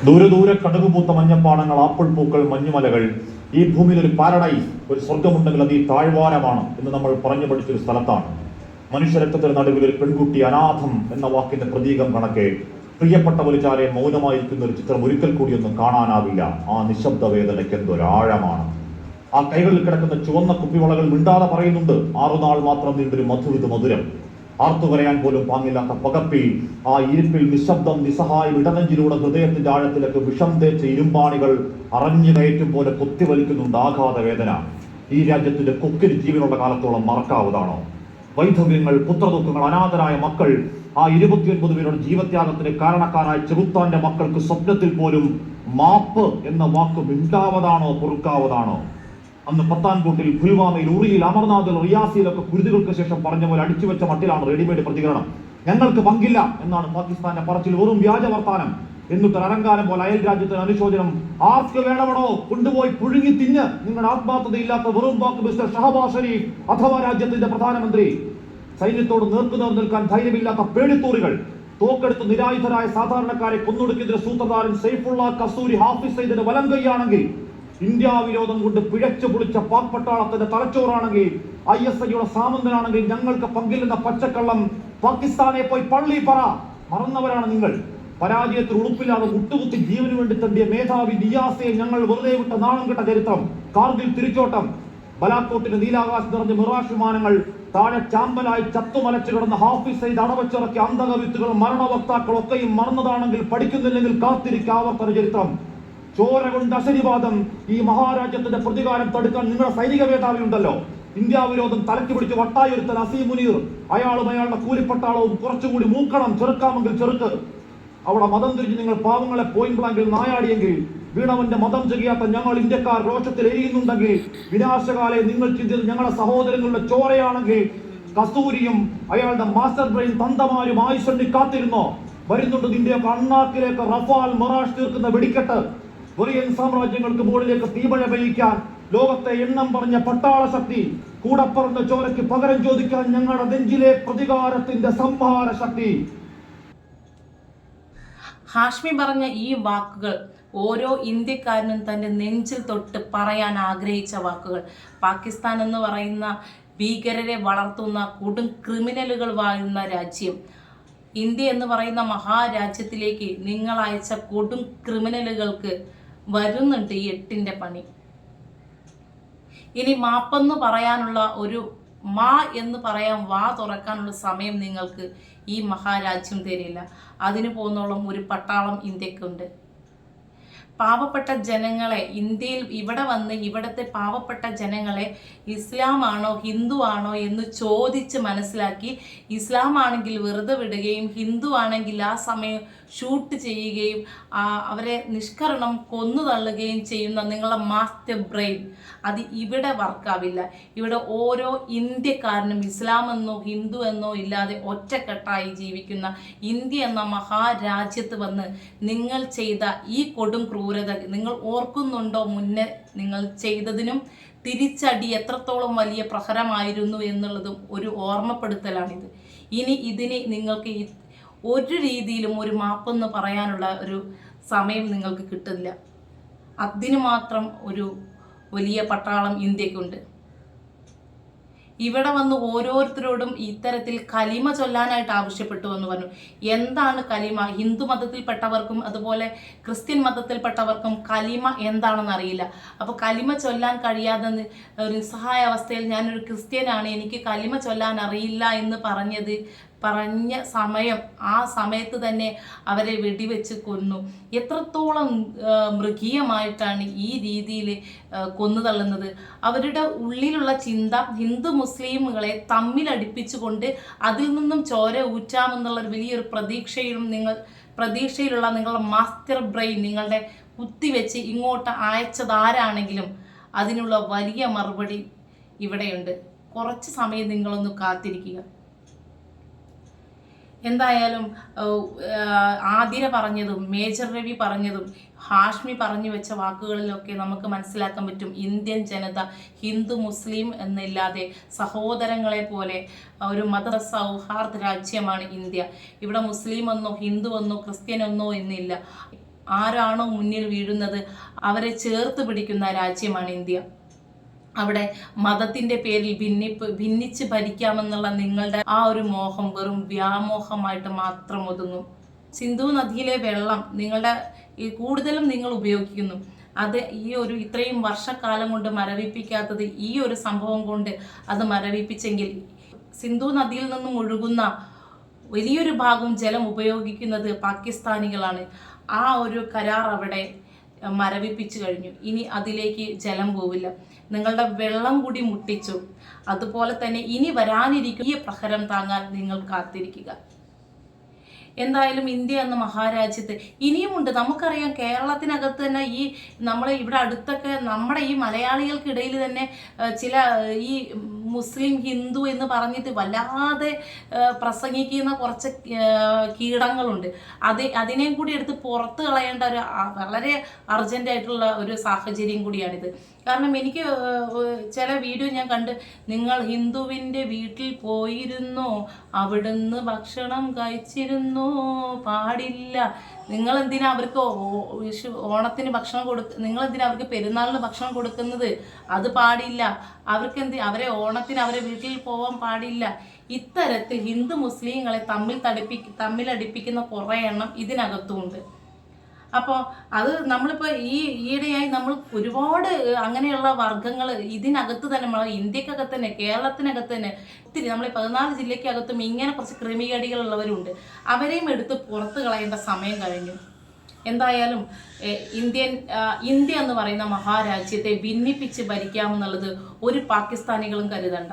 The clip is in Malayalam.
ദൂരെ ദൂരെ കടുകുപൂത്ത മഞ്ഞപ്പാടങ്ങൾ, ആപ്പിൾ പൂക്കൾ, മഞ്ഞുമലകൾ. ഈ ഭൂമിയിൽ ഒരു പാരഡൈസ്, ഒരു സ്വർഗമുണ്ടെങ്കിൽ അത് ഈ താഴ്വാരമാണ് എന്ന് നമ്മൾ പറഞ്ഞു പഠിച്ചൊരു സ്ഥലത്താണ്. മനുഷ്യരക്തത്തിന് നടുവിൽ ഒരു പെൺകുട്ടി അനാഥം എന്ന വാക്കിന്റെ പ്രതീകം കണക്കെ പ്രിയപ്പെട്ട വലിച്ചാരെ മൗനമായിരിക്കുന്ന ഒരു ചിത്രം ഒരിക്കൽ കൂടിയൊന്നും കാണാനാവില്ല. ആ നിശബ്ദ വേദനയ്ക്ക് എന്തൊരാഴമാണ്. ആ കൈകളിൽ കിടക്കുന്ന ചുവന്ന കുപ്പിവളകൾ മിണ്ടാതെ പറയുന്നുണ്ട്, 6 നാൾ മാത്രം നീണ്ടൊരു മധുവിധ മധുരം. ആർത്തു പറയാൻ പോലും പാങ്ങില്ലാത്ത പകപ്പിൽ ആ ഇരിപ്പിൽ നിശബ്ദം നിസ്സഹായം ഇടനെഞ്ചിലൂടെ ഹൃദയത്തിന്റെ ആഴത്തിലേക്ക് വിഷം തേച്ച ഇരുമ്പാണികൾ അറിഞ്ഞു കയറ്റും പോലെ കുത്തിവലിക്കുന്നുണ്ട് ആഘാത വേദന. ഈ രാജ്യത്തിന്റെ കൊക്കിന് ജീവനുള്ള കാലത്തോളം മറക്കാവുന്നതാണോ? വൈധവ്യങ്ങൾ, പുത്രദുഃഖങ്ങൾ, അനാഥരായ മക്കൾ, ആ 29 പേരുടെ ജീവത്യാഗത്തിന് കാരണക്കാരായ ചെറുത്താന്റെ മക്കൾക്ക് സ്വപ്നത്തിൽ പോലും മാപ്പ് എന്ന വാക്ക് മിണ്ടാവതാണോ, പൊറുക്കാവതാണോ? അന്ന് പത്താൻകോട്ടിൽ, പുൽവാമയിൽ, ഉറിയിൽ, അമർനാഥിൽ, റിയാസിയിലൊക്കെ കുരുതുകൾക്ക് ശേഷം പറഞ്ഞ പോലെ അടിച്ചുവെച്ച മട്ടിലാണ് റെഡിമെയ്ഡ് പ്രതികരണം. ഞങ്ങൾക്ക് പങ്കില്ല എന്നാണ് പാകിസ്ഥാന്റെ പറച്ചിൽ. വെറും വ്യാജ വർത്താനം. എന്നിട്ട് അലങ്കാരം പോലെ അയൽ രാജ്യത്തിന് അനുശോചനം. ആർക്ക് വേണമണോ കൊണ്ടുപോയി പുഴുങ്ങി തിന്ന്. നിങ്ങളുടെ ആത്മാർത്ഥതയില്ലാത്ത വെറും വാക്ക് മിസ്റ്റർ ഷഹബാസ് ഷരീഫ് അഥവാ രാജ്യത്തിന്റെ പ്രധാനമന്ത്രി. സൈന്യത്തോട് നേർക്കുനേർ നിൽക്കാൻ ധൈര്യമില്ലാത്ത പേടിത്തൂറികൾ, തോക്കെടുത്ത് നിരായുധരായ സാധാരണക്കാരെ കൊന്നൊടുക്കിയതിന്റെ സൂത്രധാരൻ സൈഫുള്ള കസൂരി ഹാഫിസ് സയ്യിദിന്റെ വലം കൈയാണെങ്കിൽ, ഇന്ത്യ വിരോധം കൊണ്ട് പിഴച്ചു പൊളിച്ച പാക് പട്ടാളത്തിന്റെ തലച്ചോറാണെങ്കിൽ, ISIയുടെ സാമന്തനാണെങ്കിൽ ഞങ്ങൾക്ക് പങ്കില്ലെന്ന പച്ചക്കള്ളം പാകിസ്ഥാനെ പോയി പള്ളി പറ. മറന്നവരാണ് നിങ്ങൾ. പരാജയത്തിൽ ഉളുപ്പില്ലാതെ മുട്ടുകുത്തി ജീവന് വേണ്ടി തണ്ടിയ മേധാവി നിയാസയെ ഞങ്ങൾ വെറുതെ വിട്ട നാണം കെട്ട ചരിത്രം. കാർഗിൽ തിരിച്ചോട്ടം, ബലാക്കോട്ടിന് നീലാകാശം നിറഞ്ഞ മിറാഷ് വിമാനങ്ങൾ, താഴെ ചാമ്പലായി ചത്തുമലച്ചു കിടന്ന ഹാഫിസ് സയ്യിദ് അടവച്ചിറക്കിയ അന്തകവിത്തുകൾ, മരണവക്താക്കളൊക്കെയും മറന്നതാണെങ്കിൽ പഠിക്കുന്നില്ലെങ്കിൽ കാത്തിരിക്കാവർത്തന ചരിത്രം. ചോര കൊണ്ട് അശനിവാദം. ഈ മഹാരാജ്യത്തിന്റെ പ്രതികാരം തടുക്കാൻ നിങ്ങളുടെ സൈനിക മേധാവി ഉണ്ടല്ലോ. ഇന്ത്യ വിരോധം തലക്ക് പിടിച്ച് വട്ടായൊരുത്തൻ അസീം മുനീർ, അയാളും അയാളുടെ കൂലിപ്പട്ടാളവും കുറച്ചുകൂടി മൂക്കണം. ചെറുക്കാമെങ്കിൽ ചെറുക്ക്. അവിടെ മതം തിരിഞ്ഞ് നിങ്ങൾ പാവങ്ങളെ പോയിന്റ് ബ്ലാങ്കിൽ നായാടിയെങ്കിൽ, വീണവന്റെ മതം ചെയ്യാത്ത ഞങ്ങൾ ഇന്ത്യക്കാർ രോഷത്തിൽ എരിയുന്നുണ്ടെങ്കിൽ, വിനാശകാലെ നിങ്ങൾ ചിന്തിച്ചത് ഞങ്ങളുടെ സഹോദരങ്ങളുടെ ചോരയാണെങ്കിൽ, കസ്തൂരിയും അയാളുടെ മാസ്റ്റർ ബ്രെയിൻ തന്തമാരും ആയിഷണ്ണി കാത്തിരുന്നോ? വരുന്നുണ്ട് നിന്റെയൊക്കെ അണ്ണാക്കിലേക്ക് റഫാൽ മൊറാഷ് തീർക്കുന്ന വെടിക്കെട്ട്. കൊറിയൻ സാമ്രാജ്യങ്ങൾക്ക് മുകളിലേക്ക് തീമഴ പെയ്യിക്കാൻ ലോകത്തെ എണ്ണം പറഞ്ഞ പട്ടാള ശക്തി, കൂടപ്പറന്ന ചോരയ്ക്ക് പകരം ചോദിക്കാൻ ഞങ്ങളുടെ നെഞ്ചിലെ പ്രതികാരത്തിന്റെ സംഹാര ശക്തി. ഹാഷ്മി പറഞ്ഞ ഈ വാക്കുകൾ ഓരോ ഇന്ത്യക്കാരനും തൻ്റെ നെഞ്ചിൽ തൊട്ട് പറയാൻ ആഗ്രഹിച്ച വാക്കുകൾ. പാകിസ്ഥാൻ എന്ന് പറയുന്ന ഭീകരരെ വളർത്തുന്ന കൊടും ക്രിമിനലുകൾ വാഴുന്ന രാജ്യം, ഇന്ത്യ എന്ന് പറയുന്ന മഹാരാജ്യത്തിലേക്ക് നിങ്ങൾ അയച്ച കൊടും ക്രിമിനലുകൾക്ക് വരുന്നുണ്ട് ഈ 8ന്റെ പണി. ഇനി മാപ്പെന്ന് പറയാനുള്ള ഒരു എന്ന് പറയാൻ വാ തുറക്കാനുള്ള സമയം നിങ്ങൾക്ക് ഈ മഹാരാജ്യം തരില്ല. അതിന് പോന്നോളം ഒരു പട്ടാളം ഇന്ത്യക്കുണ്ട്. പാവപ്പെട്ട ജനങ്ങളെ, ഇന്ത്യയിൽ ഇവിടെ വന്ന് ഇവിടുത്തെ പാവപ്പെട്ട ജനങ്ങളെ ഇസ്ലാമാണോ ഹിന്ദു ആണോ എന്ന് ചോദിച്ച് മനസ്സിലാക്കി, ഇസ്ലാം ആണെങ്കിൽ വെറുതെ വിടുകയും ഹിന്ദു ആണെങ്കിൽ ആ സമയം ഷൂട്ട് ചെയ്യുകയും അവരെ നിഷ്കരണം കൊന്നു തള്ളുകയും ചെയ്യുന്ന നിങ്ങളുടെ മാസ്റ്റർ ബ്രെയിൻ അത് ഇവിടെ വർക്കാവില്ല. ഇവിടെ ഓരോ ഇന്ത്യക്കാരനും ഇസ്ലാം എന്നോ ഹിന്ദു എന്നോ ഇല്ലാതെ ഒറ്റക്കെട്ടായി ജീവിക്കുന്ന ഇന്ത്യ എന്ന മഹാരാജ്യത്ത് വന്ന് നിങ്ങൾ ചെയ്ത ഈ കൊടും ക്രൂരത നിങ്ങൾ ഓർക്കുന്നുണ്ടോ? മുന്നേ നിങ്ങൾ ചെയ്തതിനും തിരിച്ചടി എത്രത്തോളം വലിയ പ്രഹരമായിരുന്നു എന്നുള്ളതും ഒരു ഓർമ്മപ്പെടുത്തലാണിത്. ഇനി ഇതിന് നിങ്ങൾക്ക് ഒരു രീതിയിലും ഒരു മാപ്പെന്ന് പറയാനുള്ള ഒരു സമയം നിങ്ങൾക്ക് കിട്ടില്ല. അതിന് മാത്രം ഒരു വലിയ പട്ടാളം ഇന്ത്യക്കുണ്ട്. ഇവിടെ വന്ന് ഓരോരുത്തരോടും ഇത്തരത്തിൽ കലിമ ചൊല്ലാനായിട്ട് ആവശ്യപ്പെട്ടു എന്ന് പറഞ്ഞു. എന്താണ് കലിമ? ഹിന്ദു മതത്തിൽപ്പെട്ടവർക്കും അതുപോലെ ക്രിസ്ത്യൻ മതത്തിൽപ്പെട്ടവർക്കും കലിമ എന്താണെന്ന് അറിയില്ല. അപ്പോൾ കലിമ ചൊല്ലാൻ കഴിയാതെ ഒരു നിസ്സഹായ അവസ്ഥയിൽ ഞാനൊരു ക്രിസ്ത്യനാണ്, എനിക്ക് കലിമ ചൊല്ലാൻ അറിയില്ല എന്ന് പറഞ്ഞ സമയം, ആ സമയത്ത് തന്നെ അവരെ വെടിവെച്ച് കൊന്നു. എത്രത്തോളം മൃഗീയമായിട്ടാണ് ഈ രീതിയിൽ കൊന്നു തള്ളുന്നത്. അവരുടെ ഉള്ളിലുള്ള ചിന്ത ഹിന്ദു മുസ്ലിമുകളെ തമ്മിലടിപ്പിച്ചുകൊണ്ട് അതിൽ നിന്നും ചോര ഊറ്റാമെന്നുള്ളൊരു വലിയൊരു പ്രതീക്ഷയിലുള്ള നിങ്ങളുടെ മാസ്റ്റർ ബ്രെയിൻ നിങ്ങളുടെ കുത്തിവെച്ച് ഇങ്ങോട്ട് അയച്ചതാരാണെങ്കിലും അതിനുള്ള വലിയ മറുപടി ഇവിടെയുണ്ട്. കുറച്ച് സമയം നിങ്ങളൊന്ന് കാത്തിരിക്കുക. എന്തായാലും ആതിര പറഞ്ഞതും മേജർ രവി പറഞ്ഞതും ഹാഷ്മി പറഞ്ഞു വെച്ച വാക്കുകളിലൊക്കെ നമുക്ക് മനസ്സിലാക്കാൻ പറ്റും, ഇന്ത്യൻ ജനത ഹിന്ദു മുസ്ലിം എന്നില്ലാതെ സഹോദരങ്ങളെ പോലെ ഒരു മത സൗഹാർദ്ദ രാജ്യമാണ് ഇന്ത്യ. ഇവിടെ മുസ്ലിം എന്നോ ഹിന്ദു എന്നോ ക്രിസ്ത്യൻ എന്നോ എന്നില്ല. ആരാണോ മുന്നിൽ വീഴുന്നത് അവരെ ചേർത്ത് പിടിക്കുന്ന രാജ്യമാണ് ഇന്ത്യ. അവിടെ മതത്തിന്റെ പേരിൽ ഭിന്നിച്ച് ഭരിക്കാമെന്നുള്ള നിങ്ങളുടെ ആ ഒരു മോഹം വെറും വ്യാമോഹമായിട്ട് മാത്രം ഒതുങ്ങും. സിന്ധു നദിയിലെ വെള്ളം കൂടുതലും നിങ്ങൾ ഉപയോഗിക്കുന്നു. അത് ഇത്രയും വർഷക്കാലം കൊണ്ട് മരവിപ്പിക്കാത്തത് ഈ ഒരു സംഭവം കൊണ്ട് അത് മരവിപ്പിച്ചെങ്കിൽ സിന്ധു നദിയിൽ നിന്നും ഒഴുകുന്ന വലിയൊരു ഭാഗം ജലം ഉപയോഗിക്കുന്നത് പാകിസ്ഥാനികളാണ്. ആ ഒരു കരാർ അവിടെ മരവിപ്പിച്ചു കഴിഞ്ഞു. ഇനി അതിലേക്ക് ജലം പോവില്ല. നിങ്ങളുടെ വെള്ളം കൂടി മുട്ടിച്ചു. അതുപോലെ തന്നെ ഇനി വരാനിരിക്കും ഈ പ്രഹരം താങ്ങാൻ നിങ്ങൾ കാത്തിരിക്കുക. എന്തായാലും ഇന്ത്യ എന്ന മഹാരാജ്യത്ത് ഇനിയുമുണ്ട്. നമുക്കറിയാം കേരളത്തിനകത്ത് തന്നെ നമ്മളെ ഇവിടെ അടുത്തൊക്കെ നമ്മുടെ ഈ മലയാളികൾക്കിടയിൽ തന്നെ ചില ഈ മുസ്ലിം ഹിന്ദു എന്ന് പറഞ്ഞിട്ട് വല്ലാതെ പ്രസംഗിക്കുന്ന കുറച്ച് കീടങ്ങളുണ്ട്. അതിനെയും കൂടി എടുത്ത് പുറത്ത് കളയേണ്ട ഒരു വളരെ അർജൻറ്റായിട്ടുള്ള ഒരു സാഹചര്യം കൂടിയാണിത്. കാരണം എനിക്ക് ചില വീഡിയോ ഞാൻ കണ്ട്, നിങ്ങൾ ഹിന്ദുവിൻ്റെ വീട്ടിൽ പോയിരുന്നോ, അവിടുന്ന് ഭക്ഷണം കഴിച്ചിരുന്നോ, പാടില്ല. നിങ്ങളെന്തിനാ അവർക്ക് ഓണത്തിന് ഭക്ഷണം നിങ്ങളെന്തിനാ അവർക്ക് പെരുന്നാളിന് ഭക്ഷണം കൊടുക്കുന്നത്? അത് പാടില്ല. അവരെ ഓണത്തിന് അവരെ വീട്ടിൽ പോകാൻ പാടില്ല. ഇത്തരത്തിൽ ഹിന്ദു മുസ്ലിങ്ങളെ തമ്മിലടിപ്പിക്കുന്ന കുറേ എണ്ണം ഇതിനകത്തുമുണ്ട്. അപ്പോൾ അത് നമ്മളിപ്പോൾ ഈയിടെയായി നമ്മൾ ഒരുപാട് അങ്ങനെയുള്ള വർഗ്ഗങ്ങൾ ഇതിനകത്ത് തന്നെ, ഇന്ത്യക്കകത്ത് തന്നെ, കേരളത്തിനകത്ത് തന്നെ ഒത്തിരി, നമ്മൾ 14 ജില്ലയ്ക്കകത്തും ഇങ്ങനെ കുറച്ച് ക്രിമികേടികളുള്ളവരുണ്ട്. അവരെയും എടുത്ത് പുറത്ത് കളയേണ്ട സമയം കഴിഞ്ഞു. എന്തായാലും ഇന്ത്യ എന്ന് പറയുന്ന മഹാരാജ്യത്തെ ഭിന്നിപ്പിച്ച് ഭരിക്കാമെന്നുള്ളത് ഒരു പാകിസ്ഥാനികളും കരുതണ്ട.